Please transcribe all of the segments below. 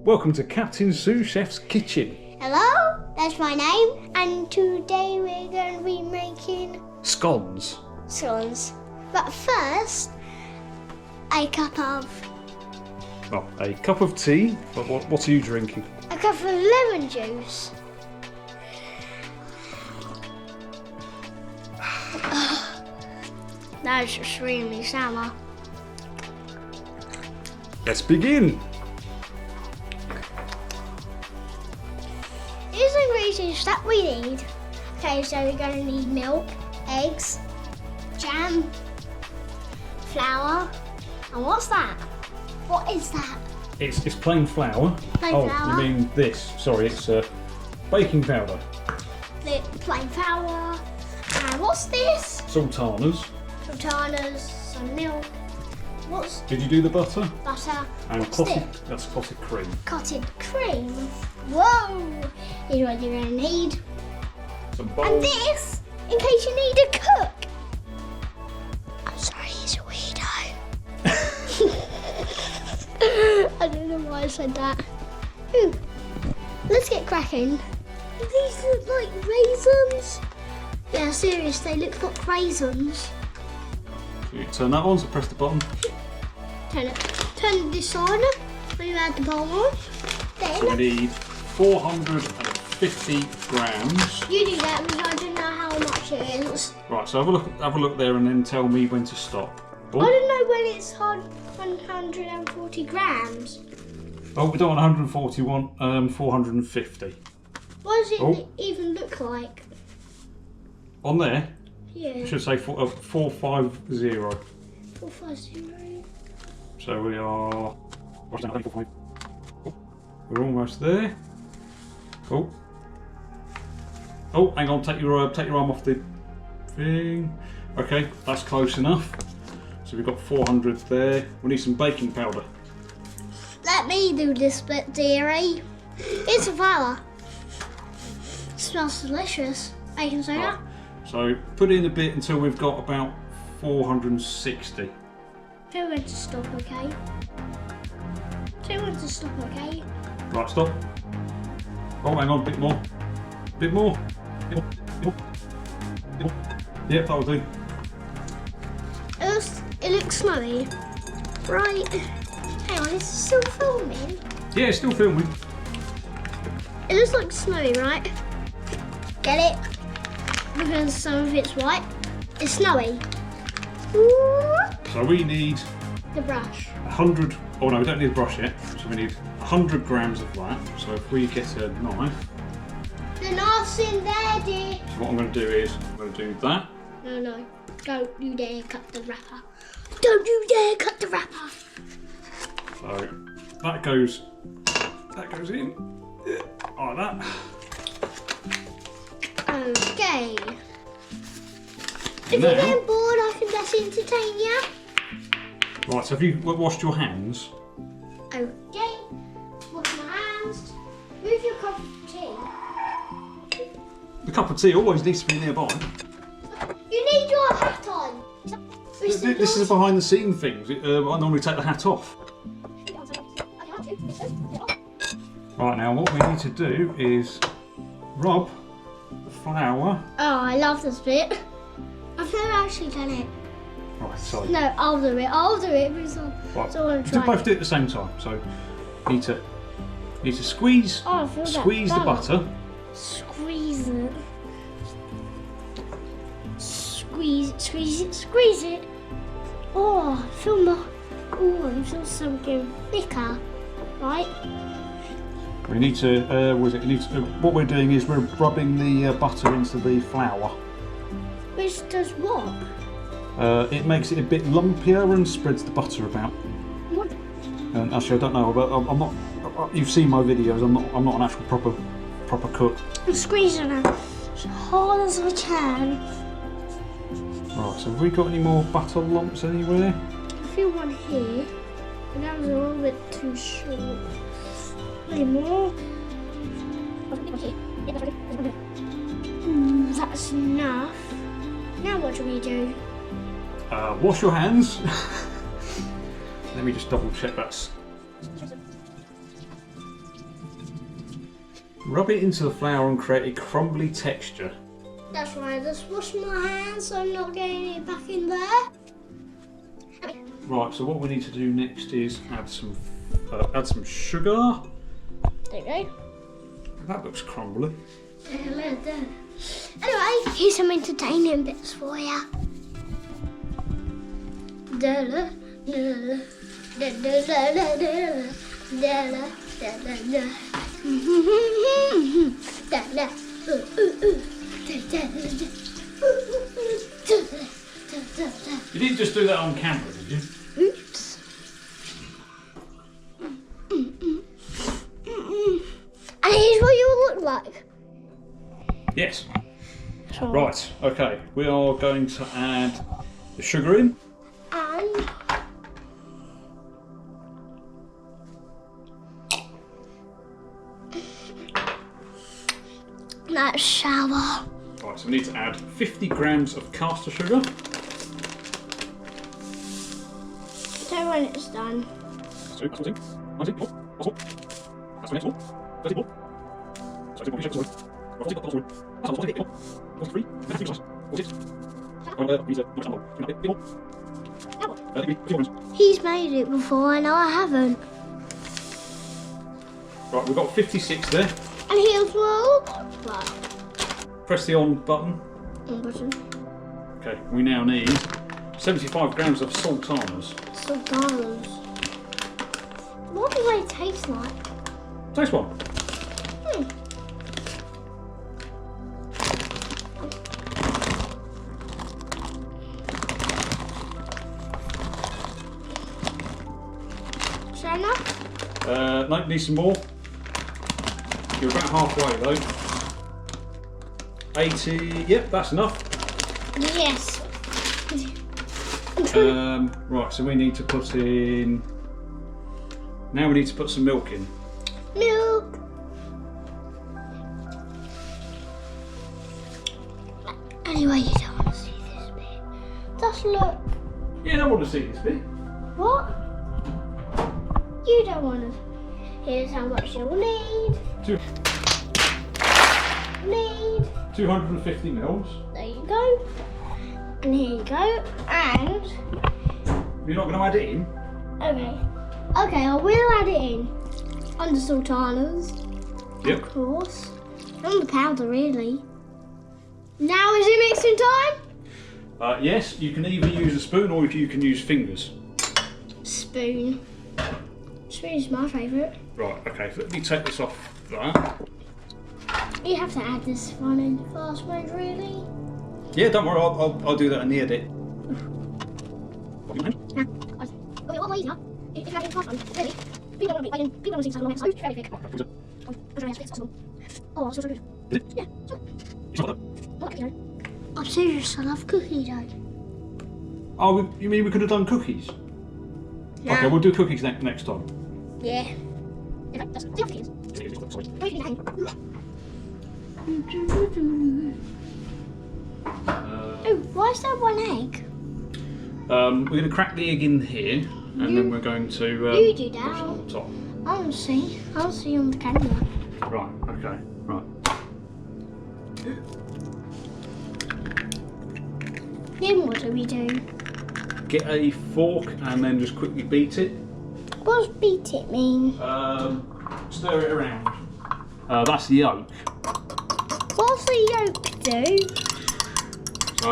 welcome to Captain Sous-Chef's kitchen. Hello, that's my name, and today we're going to be making Scones. scones. But first, a cup of tea. What are you drinking? a cup of lemon juice. That's extremely sour. Let's begin. Here's the ingredients that we need. Okay, so we're going to need milk, eggs, jam, flour, and what's that? What is that? It's plain flour. Plain flour. You mean this? Sorry, it's baking powder. The plain flour. And what's this? Sultanas. Sultanas, some milk. What's Did you do the butter? butter? And What's clotted. this? That's clotted cream. Cottage cream. Whoa! Here's what you're going to need. Some And bowls. this, in case you need a cook. I'm sorry, he's a weirdo. I don't know why I said that. Ooh, let's get cracking. These look like raisins. Yeah, serious, they look like raisins. So you turn that on, so press the button. Turn this on when you add the bowl on. So we Then need 450 grams. you do that because I don't know how much it is. Right, so have a look there and then tell me when to stop. I don't know when it's 140 grams. Oh, we don't want 141, 450. What does it Oh. even look like? On there, Yeah. it should say 450. 450. So we are. We're almost there. Oh. Oh, hang on. Take your arm off the thing. Okay, that's close enough. So we've got 400 there. We need some baking powder. Let me do this bit, dearie. It's a flour. Smells delicious. Baking soda. Right. So put in a bit until we've got about 460. Tell when to stop, okay? Tell when to stop, okay? Right, stop. Oh, hang on, a bit more. Bit more. Bit more. Yep, that'll do. It looks snowy. Right. Hang on, is it still filming? Yeah, it's still filming. It looks like snowy, right? Get it? Because some of it's white. It's snowy. Ooh, So we need the brush. 100. Oh no, we don't need a brush yet. So we need 100 grams of that. So if we get a knife. The knife's in there, dear. So what I'm going to do is I'm going to do that. No. Don't you dare cut the wrapper. Don't you dare cut the wrapper. So that goes in. Yeah, like that. Okay. If Now- you're getting bored, I can just entertain you. Right. So have you washed your hands? Okay. Wash my hands. Move your cup of tea. The cup of tea always needs to be nearby. You need your hat on. This is a behind the scene thing. I normally take the hat off. Right, now what we need to do is rub the flour. Oh, I love this bit. I've never actually done it. Right, so No, I'll do it. Because right, I want to to try both it. do it at the same time. So you need to squeeze Oh, I feel that squeeze the butter. Squeeze it. Squeeze it. Oh, I feel more. Oh, I feel something thicker. Right? We need to. What we're doing is we're rubbing the butter into the flour. Which does what? It makes it a bit lumpier and spreads the butter about. What? And actually, I don't know, but I'm not. You've seen my videos. I'm not an actual proper cook. I'm squeezing it as hard as I can. Right. So have we got any more butter lumps anywhere? I feel one here. And that was a little bit too short. Any more? That's enough. Now what do we do? Wash your hands. Let me just double check that's. Rub it into the flour and create a crumbly texture. That's right, I just wash my hands so I'm not getting it back in there. Right, so what we need to do next is add some sugar. There you go. That looks crumbly. Anyway, here's some entertaining bits for you. You didn't just do that on camera, did you? Oops. And here's what you look like. Yes. Right, okay. We are going to add the sugar in. And that shower. Right, so we need to add 50 grams of caster sugar. So when it's done. He's made it before and I haven't. Right, we've got 56 there. And here's what right. Press the on button. On button. Okay, we now need 75 grams of sultanas. Sultanas. What do they taste like? Taste one. Is that enough? No, need some more. You're about halfway though. 80, yep, that's enough. Yes. Right, so we need to put in. Now we need to put some milk in. Milk. Anyway, you don't want to see this bit. Just look. Yeah, I want to see this bit. What? You don't want to. Here's how much you'll need. 250 mils. There you go. And here you go. And You're not going to add it in? okay. Okay, I will add it in. On the sultanas. Yep. Of course. On the powder, really. Now is it mixing time? Yes, you can either use a spoon or you can use fingers. Spoon. Spoon is my favourite. Right, okay, so let me take this off that. You have to add this one in fast mode, really. Yeah, don't worry, I'll do that in the edit. Okay, what way easier? If you add it in fast mode, really. People don't want to see something on it, so very quick. I'm trying as quick as possible. Oh, it's so good. Yeah, sure. Not cookie dough. I'm serious, I love cookie dough. Oh, you mean we could have done cookies? Yeah. Okay, we'll do cookies next time. Yeah. Okay, that's the cookies. Oh, why is there one egg? We're going to crack the egg in here, and then we're going to you do put it that. on the top. I'll see on the camera. Right, okay, right. Then what do we do? Get a fork and then just quickly beat it. What does beat it mean? Stir it around. That's the yolk. What's the yolk do? So,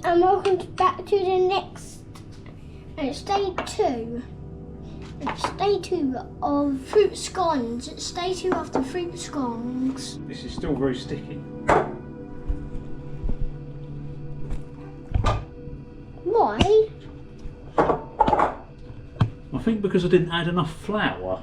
And welcome back to the next. And it's day 2. It's day 2 of fruit scones. It's day 2 of the fruit scones. this is still very sticky. Why? I think because I didn't add enough flour.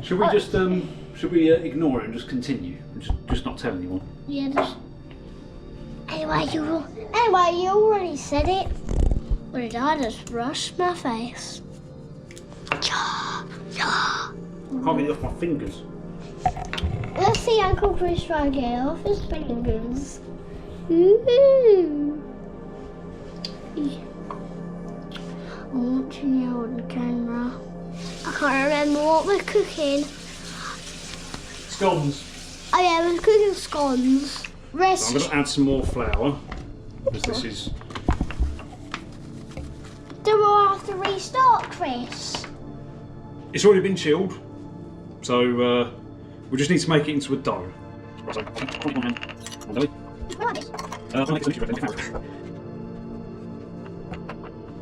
Should we just ignore it and just continue and just not tell anyone? Yeah, just... Anyway, you already said it. What did I just brush my face? Can't get it off my fingers. Let's see Uncle Chris try and get it off his fingers. Ooh. what we're cooking. Scones. Oh yeah, we're cooking scones. So Rest. I'm going to add some more flour because this is. Do we have to restart, Chris? It's already been chilled, so we just need to make it into a dough. Right, so put it in my hand. Come on, Zoe. Like this. I'll make some issue.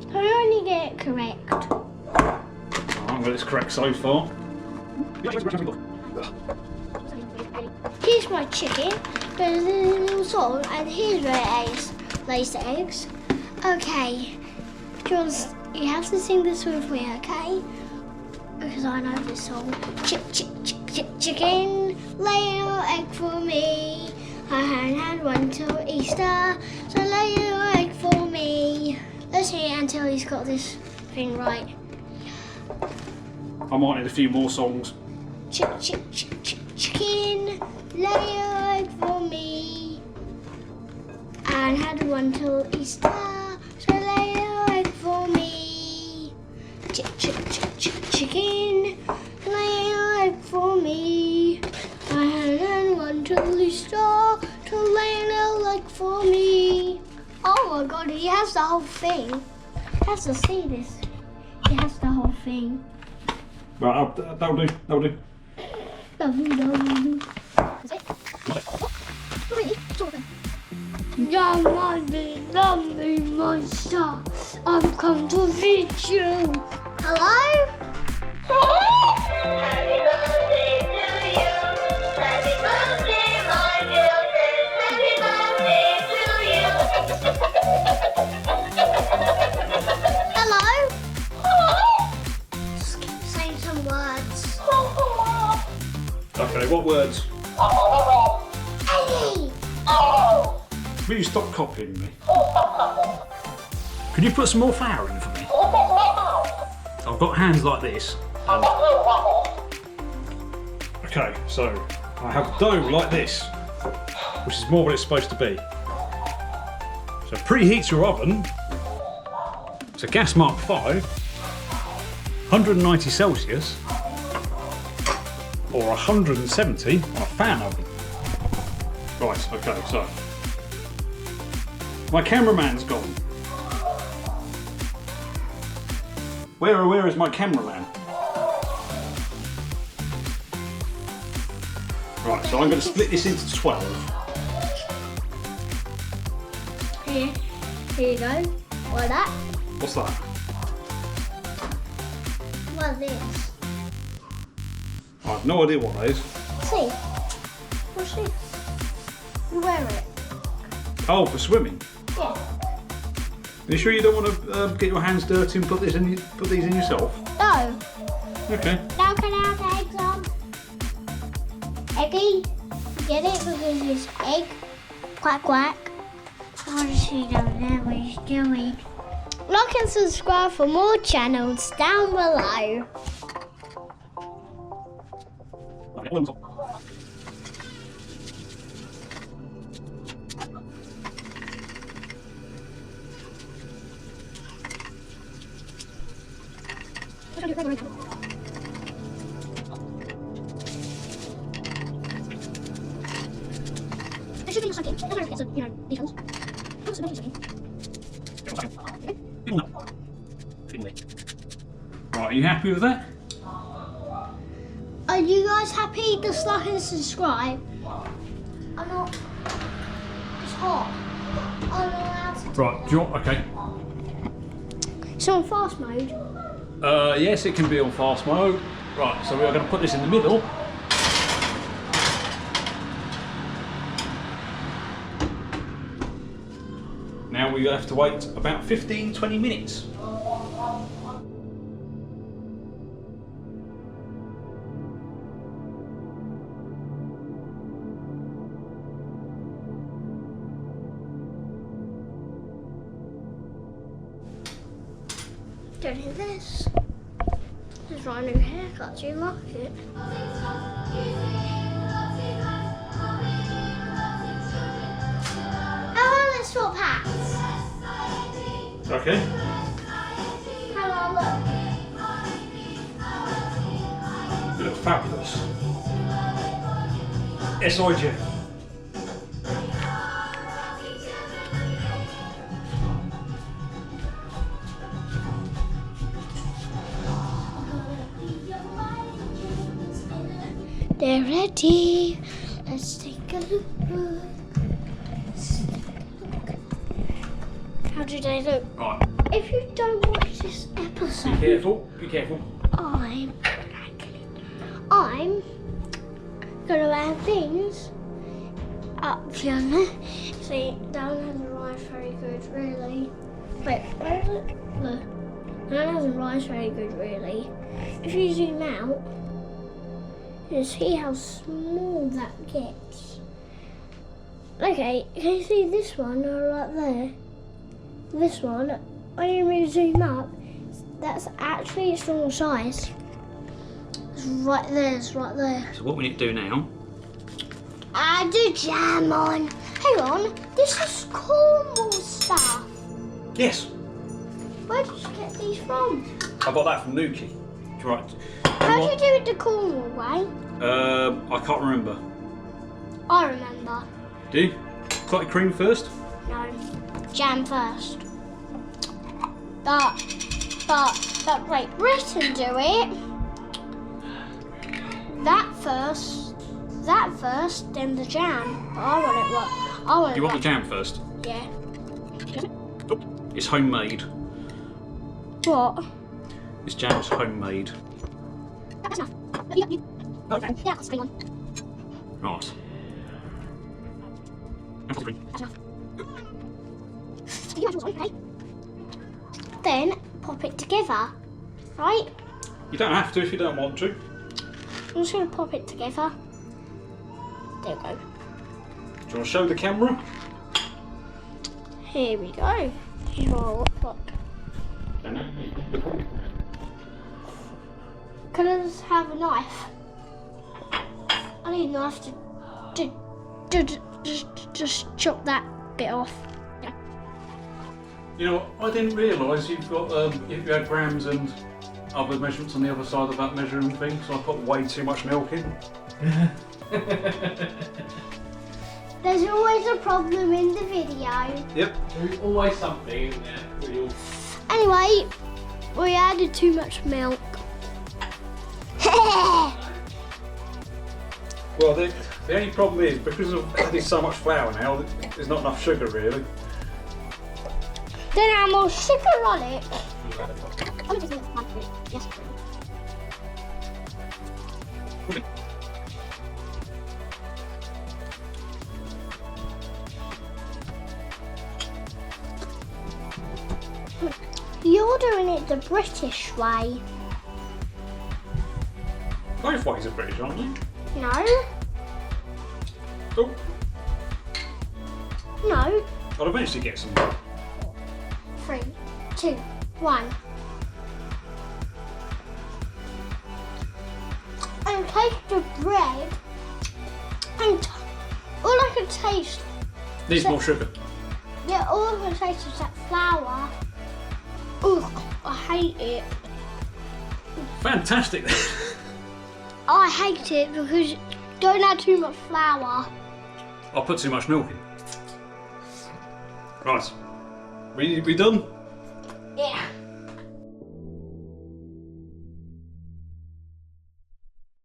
Can I only get it correct? Alright, well, it's correct so far. Here's my chicken. There's a little salt, and here's where it lays the eggs. Okay, you have to sing this with me, okay? Because I know this song. Chicken, lay your egg for me. I hadn't had one till Easter, so lay your egg for me. Let's sing it until he's got this thing right. I might need a few more songs. Chicken, lay your egg for me. And had one till Easter, so lay your egg for me. Chicken, lay your egg for me. I had one till Easter, so lay your egg for me. Oh my God, he has the whole thing. He has to see this. He has the whole thing. Right, that'll do. That'll do. That's it. Really? Sort of. Lovely monster. I've come to feed you. Hello? Happy birthday to you. Happy birthday, my children. Happy birthday to you. Hello? Just keep saying some words. Okay, what words? Eddie! Will you stop copying me? Could you put some more flour in for me? I've got hands like this. Okay, so I have dough like this, which is more what it's supposed to be. So preheat your oven. It's a gas mark 5, 190 Celsius, or 170 on a fan oven. Right, okay, so my cameraman's gone. Where is my cameraman? Right, so I'm going to split this into 12. Here you go. Like that. What's that? Like this. I have no idea what that is. See? What's this? You wear it. Oh, for swimming. Yeah. Are you sure you don't want to get your hands dirty and put these in yourself? No. Okay. Now can I have the eggs on? Eggy? Get it? Because it's egg. Quack quack. Honestly, don't know what he's doing. Like and subscribe for more channels down below. There should be something. I don't know if it's a, details. What's the something? Right, are you happy with that? Are you guys happy? Just like and subscribe. I'm not. It's hot. I'm not allowed to. Right, do you want, okay. It's on fast mode. Yes, it can be on fast mode. Right, so we are going to put this in the middle. Now we have to wait about 15-20 minutes. Don't do this. This is my new haircut. Do you like it? Oh, let's swap hats. Okay. Hang on, look. fabulous. Yes, I do. They're ready. Let's take a look. How do they look? Right. If you don't watch this Be episode, careful. Be careful. I'm gonna add things up here. See, that one hasn't rised very good, really. Wait, where is it? Look, that hasn't rised very good, really. If you zoom out, you see how small that gets. Okay, can you see this one right there? This one, when you zoom up, that's actually its normal size. It's right there, it's right there. So what we need to do now? Add the jam on. Hang on, this is Cornwall stuff. Yes. Where did you get these from? I got that from Nuki. Right. How do you do it the Cornwall way? I can't remember. I remember. Do you? Clotted cream first? No, jam first. But wait, Britain do it. That first, then the jam. But I want it what? I want Do you it want the jam first? Yeah. Oh, it's homemade. What? This jam is homemade. That's enough. Yeah, that's the one. Right. That's enough. You might okay. Then pop it together, right? You don't have to if you don't want to. I'm just gonna pop it together. There we go. Do you want to show the camera? Here we go. This is what I look like. Can I just have a knife? I need a knife to just chop that bit off. Yeah. You know, I didn't realise you've got if you had grams and other measurements on the other side of that measuring thing, so I put way too much milk in. There's always a problem in the video. Yep. There's always something in there. Anyway, we added too much milk. Well, the only problem is because of adding so much flour now, there's not enough sugar really. Then add more sugar on it. Yes. You're doing it the British way. Both ways are British, aren't they? No. Oh, No. I'll eventually get some. 3, 2, 1. And take the bread and all I can taste, Needs more sugar. yeah, all I can taste is that flour. Ugh, I hate it. Fantastic. I hate it because don't add too much flour. I'll put too much milk in. Right. We done?